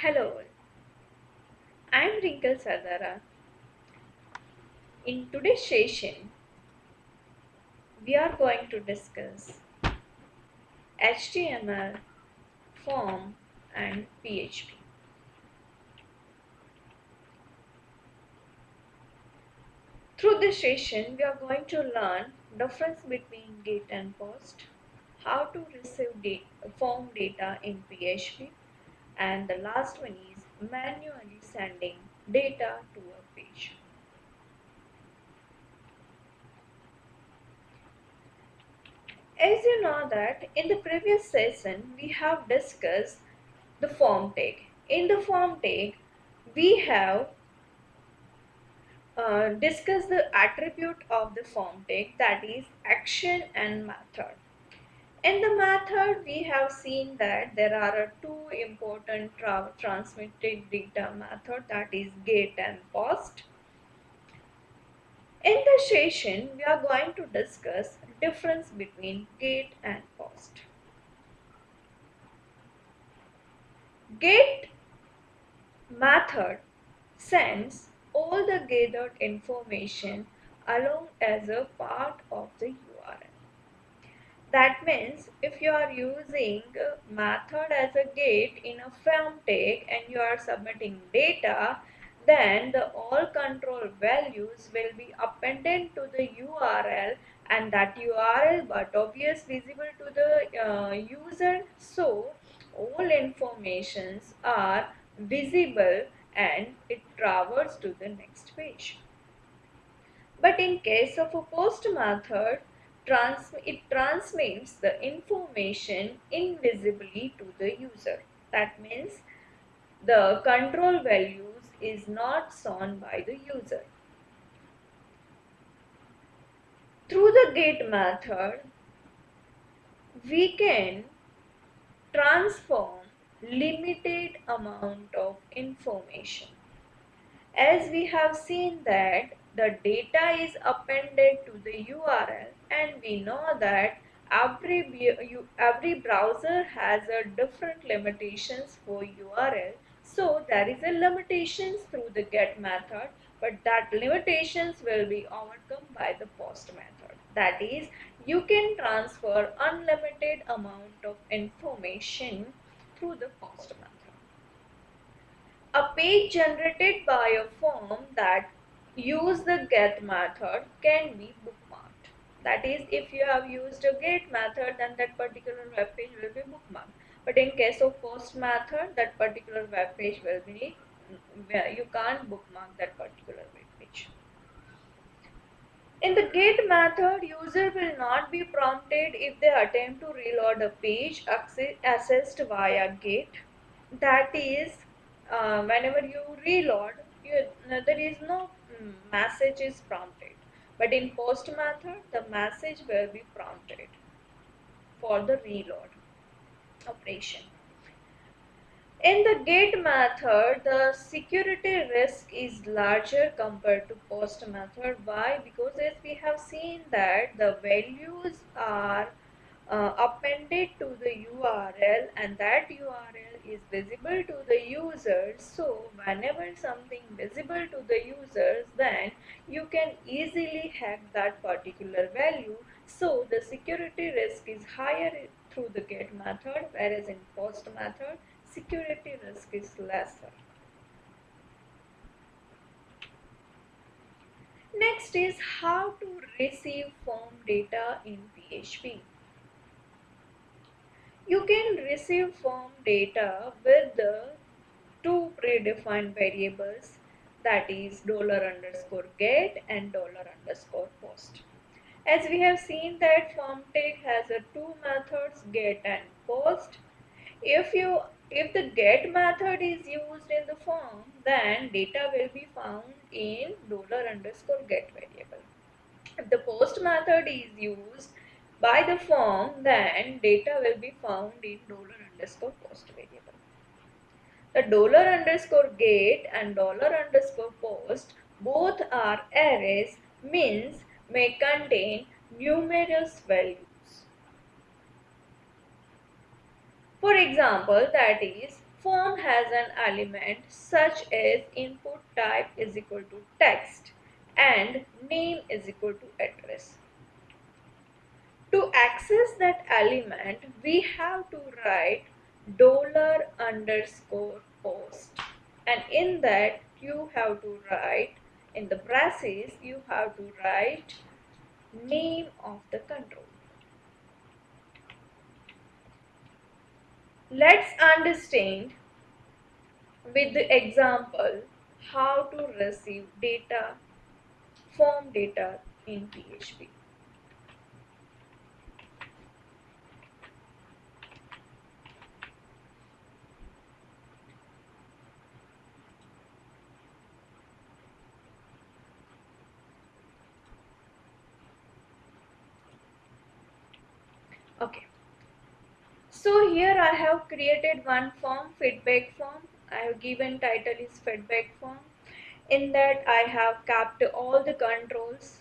Hello, I'm Wrinkle Sardara. In today's session, we are going to discuss HTML, form, and PHP. Through this session, we are going to learn difference between GET and POST, how to receive form data in PHP, and the last one is manually sending data to a page. As you know that in the previous session we have discussed the form tag. In the form tag we have discussed the attribute of the form tag, that is action and method. In the method we have seen that there are two important transmitted data method, that is get and post. In this session we are going to discuss difference between get and post. Get method sends all the gathered information along as a part of the URL. That means if you are using method as a get in a form tag and you are submitting data, then the all control values will be appended to the URL, and that URL but obvious visible to the user, so all informations are visible and it travels to the next page. But in case of a post method, it transmits the information invisibly to the user. That means the control values is not shown by the user. Through the get method, we can transform limited amount of information. As we have seen that the data is appended to the URL, and we know that every browser has a different limitations for URL. So there is a limitations through the get method, but that limitations will be overcome by the post method. That is, you can transfer unlimited amount of information through the post method. A page generated by a form that use the get method can be bookmarked. That is, if you have used a get method, then that particular web page will be bookmarked. But in case of post method, that particular web page will be, you can't bookmark that particular web page. In the get method, user will not be prompted if they attempt to reload a page accessed via get. That is, whenever you reload, there is no message is prompted. But in post method, the message will be prompted for the reload operation. In the get method, the security risk is larger compared to post method. Why? Because as we have seen that the values are appended to the URL, and that URL is visible to the users. So whenever something visible to the users, then you can easily hack that particular value. So the security risk is higher through the get method, whereas in post method security risk is lesser. Next is how to receive form data in PHP. You can receive form data with the two predefined variables, that is $_get and $_post. As we have seen that form tag has a two methods, get and post. If the get method is used in the form, then data will be found in $_get variable. If the post method is used by the form, then data will be found in $_post variable. The $_get and $_post both are arrays, means may contain numerous values. For example, that is Form has an element such as input type is equal to text and name is equal to address. To access that element, we have to write $_post, and in that you have to write, in the braces you have to write name of the control. Let's understand with the example how to receive data, form data in PHP. Okay, so here I have created one form, feedback form. I have given title is feedback form. In that I have kept all the controls,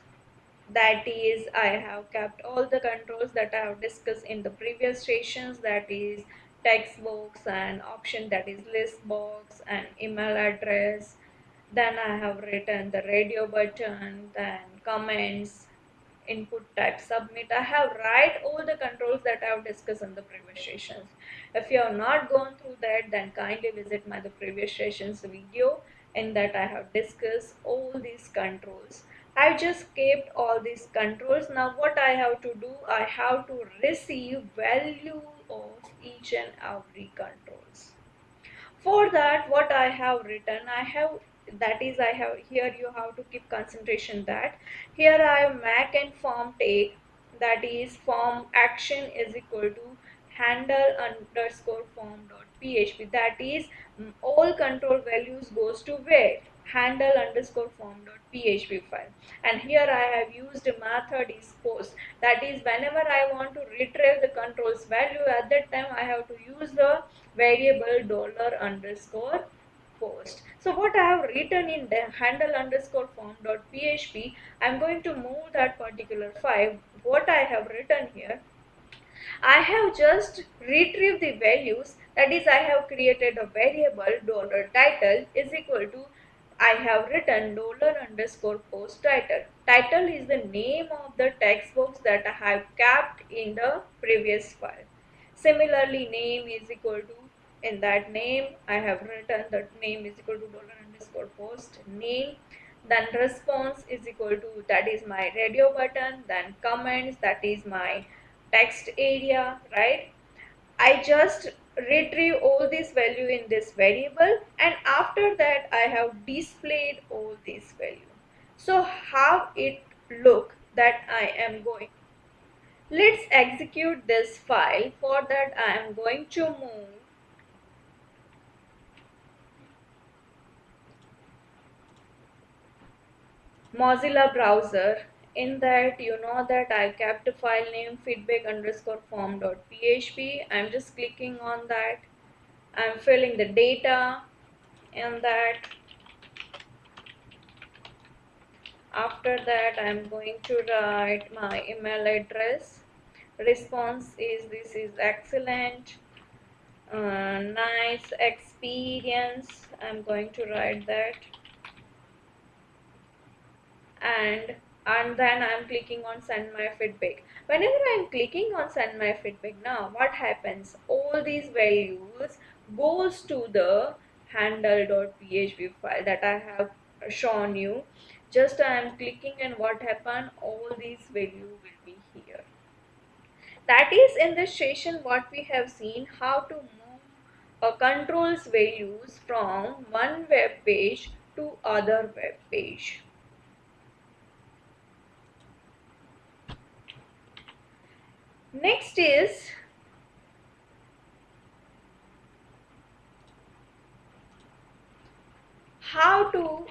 that is I have kept all the controls that I have discussed in the previous sessions, that is text box and option, that is list box and email address. Then I have written the radio button, then comments, input type, submit. I have write all the controls that I have discussed in the previous sessions. If you have not gone through that, then kindly visit my the previous sessions video. In that I have discussed all these controls. I just kept all these controls. Now what I have to do, I have to receive value of each and every controls. For that, what I have written, I have, that is I have here, you have to keep concentration, that here I have make and form take, that is form action is equal to handle underscore form dot php, that is all control values goes to where, handle underscore form dot php file. And here I have used a method is post, that is whenever I want to retrieve the controls value, at that time I have to use the variable $_post. So what I have written in the handle underscore form dot php, I'm going to move that particular file. What I have written here, I have just retrieved the values, that is I have created a variable $title is equal to, I have written $_post title. Title is the name of the text box that I have kept in the previous file. Similarly, name is equal to, in that name I have written that name is equal to $_post name. Then response is equal to, that is my radio button. Then comments, that is my text area, right? I just retrieve all this value in this variable, and after that I have displayed all these value. So how it look, that I am going, let's execute this file. For that I am going to move Mozilla browser. In that, you know that I kept a file name feedback underscore form dot php. I'm just clicking on that. I'm filling the data in that. After that, I'm going to write my email address. Response is, this is excellent, nice experience. I'm going to write that. and and then I'm clicking on send my feedback. Whenever I'm clicking on send my feedback, now what happens, all these values goes to the handle.php file that I have shown you. Just I am clicking, and what happened, all these value will be here. That is, in this session what we have seen, how to move controls values from one web page to other web page. Next is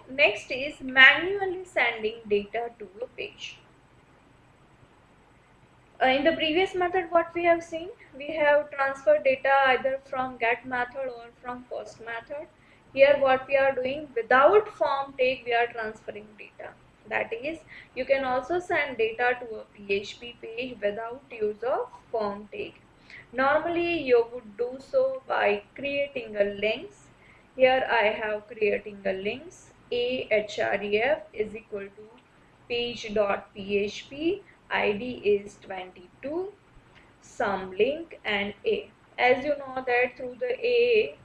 next is manually sending data to a page. In the previous method, what we have seen, we have transferred data either from get method or from post method. Here what we are doing, without form take we are transferring data. That is, you can also send data to a PHP page without use of form take. Normally you would do so by creating a links. Here I have creating a links. Ahref is equal to page.php, id is 22, some link and a. As you know that through the a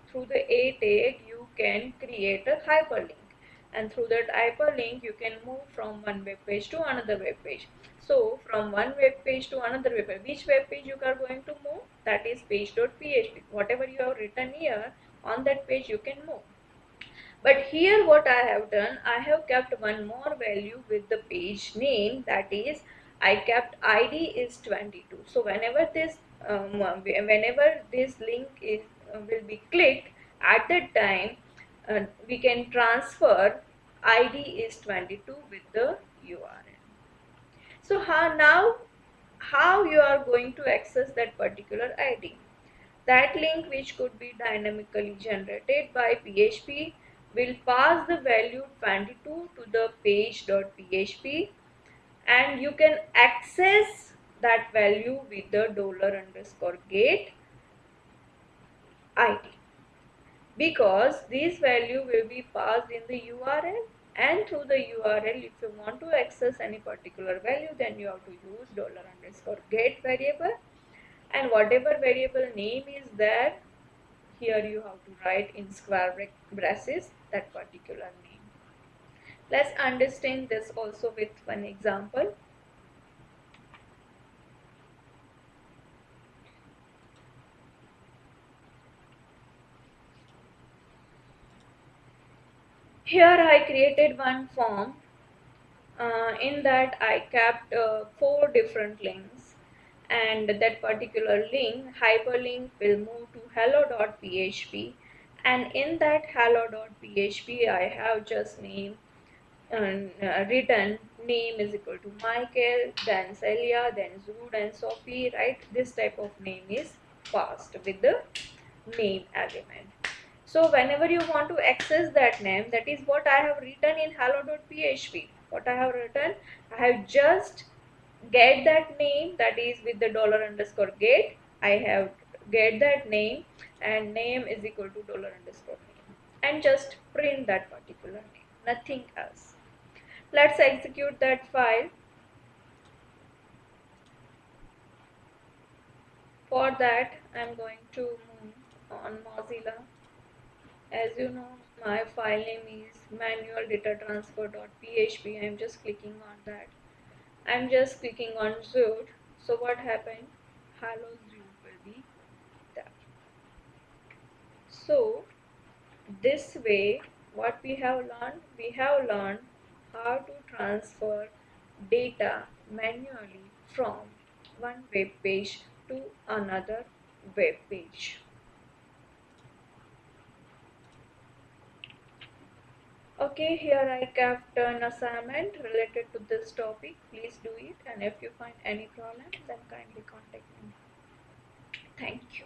tag you can create a hyperlink, and through that hyperlink you can move from one web page to another web page. So from one web page to another web page, which web page you are going to move? That is page.php. Whatever you have written here on that page you can move. But here what I have done, I have kept one more value with the page name, that is I kept id is 22. So whenever this link is will be clicked, at that time we can transfer id is 22 with the URL. So how you are going to access that particular id? That link, which could be dynamically generated by PHP, will pass the value 22 to the page.php, and you can access that value with the $_get id, because this value will be passed in the URL, and through the URL if you want to access any particular value, then you have to use $_get variable, and whatever variable name is there, here you have to write in square braces that particular name. Let's understand this also with one example. Here I created one form. In that I kept 4 different links, and that particular link, hyperlink, will move to hello.php, and in that hello.php I have just name and written name is equal to Michael, then Celia, then Zood and Sophie, right? This type of name is passed with the name element. So whenever you want to access that name, that is what I have written in hello.php. What I have written, I have just get that name, that is with the $_get. I have get that name, and name is equal to $_name, and just print that particular name, nothing else. Let's execute that file. For that I'm going to move on Mozilla. As you know, my file name is manual-data-transfer.php. I'm just clicking on that. I'm just clicking on Zoot. So what happened? Hello Zoot will be there. So this way, what we have learned? We have learned how to transfer data manually from one web page to another web page. Okay, here I kept an assignment related to this topic. Please do it, and if you find any problem, then kindly contact me. Thank you.